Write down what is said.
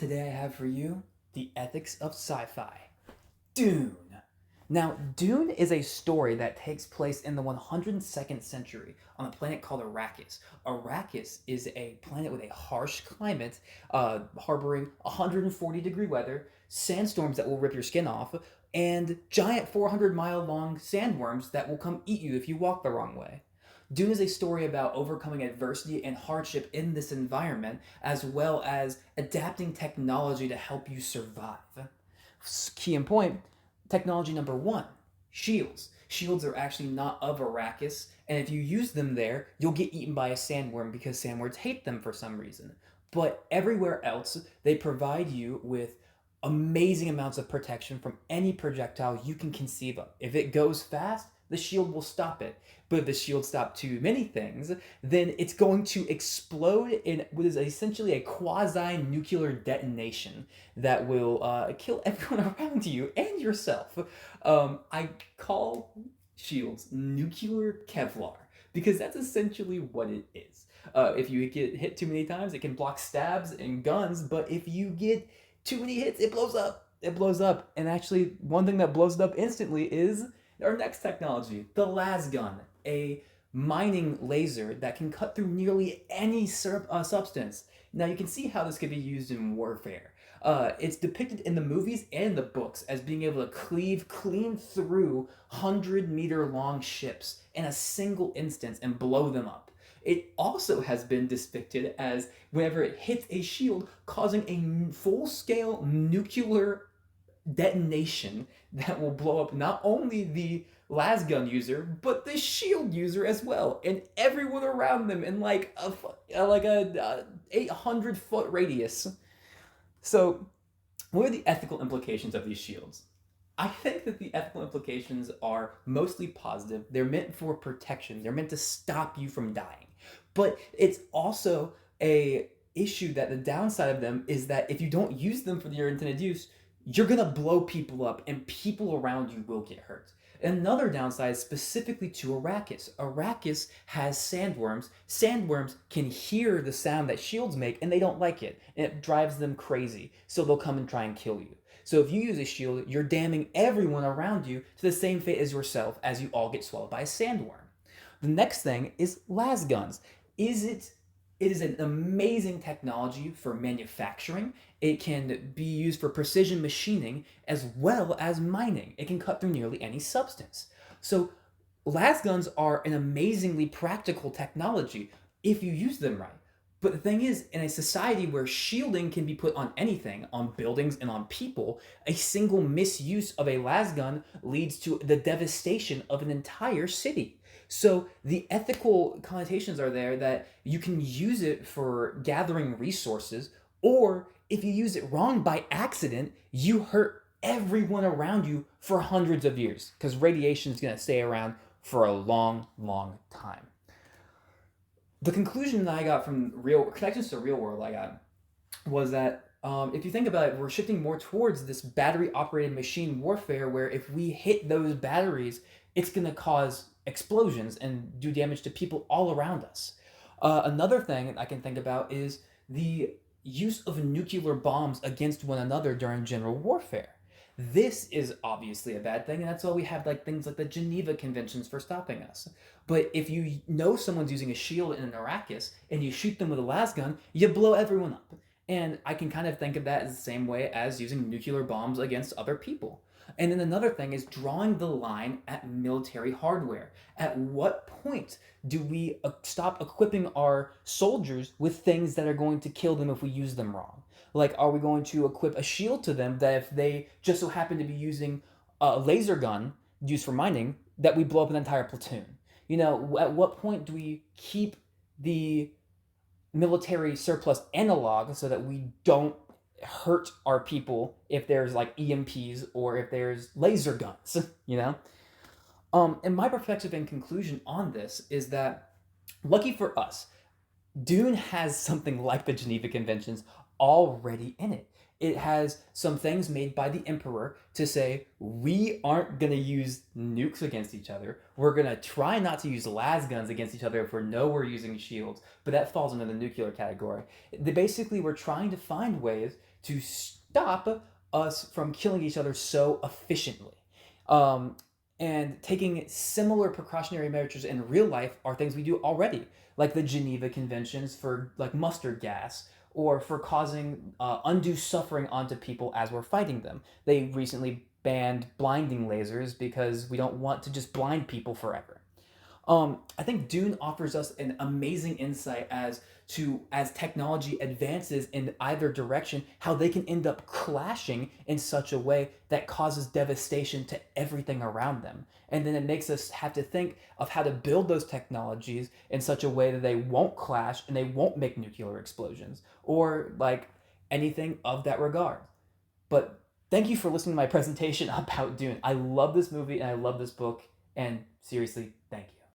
Today I have for you the ethics of sci-fi. Dune. Now, Dune is a story that takes place in the 102nd century on a planet called Arrakis. Arrakis is a planet with a harsh climate, harboring 140-degree weather, sandstorms that will rip your skin off, and giant 400-mile long sandworms that will come eat you if you walk the wrong way. Dune is a story about overcoming adversity and hardship in this environment, as well as adapting technology to help you survive. Key in point, technology number one, shields. Shields are actually not of Arrakis, and if you use them there, you'll get eaten by a sandworm because sandworms hate them for some reason. But everywhere else, they provide you with amazing amounts of protection from any projectile you can conceive of. If it goes fast, the shield will stop it. But if the shield stops too many things, then it's going to explode in what is essentially a quasi-nuclear detonation that will kill everyone around you and yourself. I call shields nuclear Kevlar because that's essentially what it is. If you get hit too many times, it can block stabs and guns, but if you get too many hits, it blows up. It blows up. And actually, one thing that blows it up instantly is our next technology, the lasgun, a mining laser that can cut through nearly any substance. Now, you can see how this could be used in warfare. It's depicted in the movies and the books as being able to cleave clean through 100-meter long ships in a single instance and blow them up. It also has been depicted as whenever it hits a shield, causing a full-scale nuclear detonation that will blow up not only the lasgun user but the shield user as well, and everyone around them in like a 800-foot radius. So, what are the ethical implications of these shields? I think that the ethical implications are mostly positive. They're meant for protection. They're meant to stop you from dying. But it's also a issue that the downside of them is that if you don't use them for your intended use, you're gonna blow people up and people around you will get hurt. Another downside is specifically to Arrakis. Arrakis has sandworms. Sandworms can hear the sound that shields make and they don't like it. And it drives them crazy. So they'll come and try and kill you. So if you use a shield, you're damning everyone around you to the same fate as yourself as you all get swallowed by a sandworm. The next thing is lasguns. It is an amazing technology for manufacturing. It can be used for precision machining as well as mining. It can cut through nearly any substance. So lasguns are an amazingly practical technology if you use them right. But the thing is, in a society where shielding can be put on anything, on buildings and on people, a single misuse of a lasgun leads to the devastation of an entire city. So the ethical connotations are there that you can use it for gathering resources, or if you use it wrong by accident, you hurt everyone around you for hundreds of years because radiation is going to stay around for a long, long time. The conclusion that I got from real connections to real world I got was that if you think about it, we're shifting more towards this battery operated machine warfare where if we hit those batteries, it's going to cause explosions and do damage to people all around us. Another thing I can think about is the use of nuclear bombs against one another during general warfare. This is obviously a bad thing, and that's why we have like things like the Geneva Conventions for stopping us. But if you know someone's using a shield in an Arrakis and you shoot them with a lasgun, you blow everyone up. And I can kind of think of that as the same way as using nuclear bombs against other people. And then another thing is drawing the line at military hardware. At what point do we stop equipping our soldiers with things that are going to kill them if we use them wrong? Like, are we going to equip a shield to them that if they just so happen to be using a laser gun used for mining, that we blow up an entire platoon? You know, at what point do we keep the military surplus analog so that we don't hurt our people if there's like EMPs or if there's laser guns, you know? And my perspective and conclusion on this is that, lucky for us, Dune has something like the Geneva Conventions already in it. It has some things made by the Emperor to say, we aren't going to use nukes against each other. We're going to try not to use lasguns against each other if we know we're using shields. But that falls under the nuclear category. They basically were trying to find ways to stop us from killing each other so efficiently. Um, and taking similar precautionary measures in real life are things we do already, like the Geneva Conventions for like mustard gas or for causing undue suffering onto people as we're fighting them. They recently banned blinding lasers because we don't want to just blind people forever. I think Dune offers us an amazing insight as technology advances in either direction, how they can end up clashing in such a way that causes devastation to everything around them. And then it makes us have to think of how to build those technologies in such a way that they won't clash and they won't make nuclear explosions or like anything of that regard. But thank you for listening to my presentation about Dune. I love this movie and I love this book. And seriously,